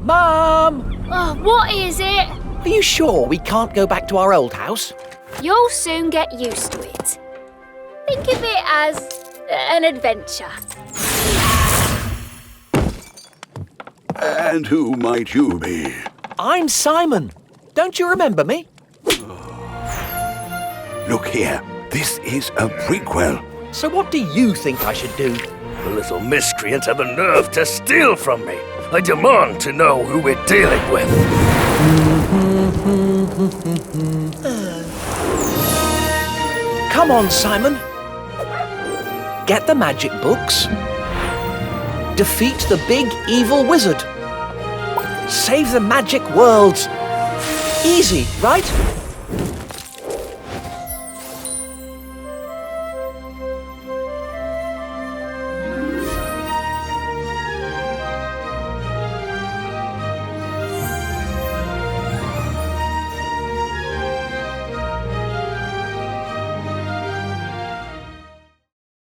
Mum! Oh, what is it? Are you sure we can't go back to our old house? You'll soon get used to it. Think of it as an adventure. And who might you be? I'm Simon. Don't you remember me? Look here, this is a prequel. So what do you think I should do? The little miscreant had the nerve to steal from me. I demand to know who we're dealing with. Come on, Simon. Get the magic books. Defeat the big evil wizard. Save the magic worlds. Easy, right?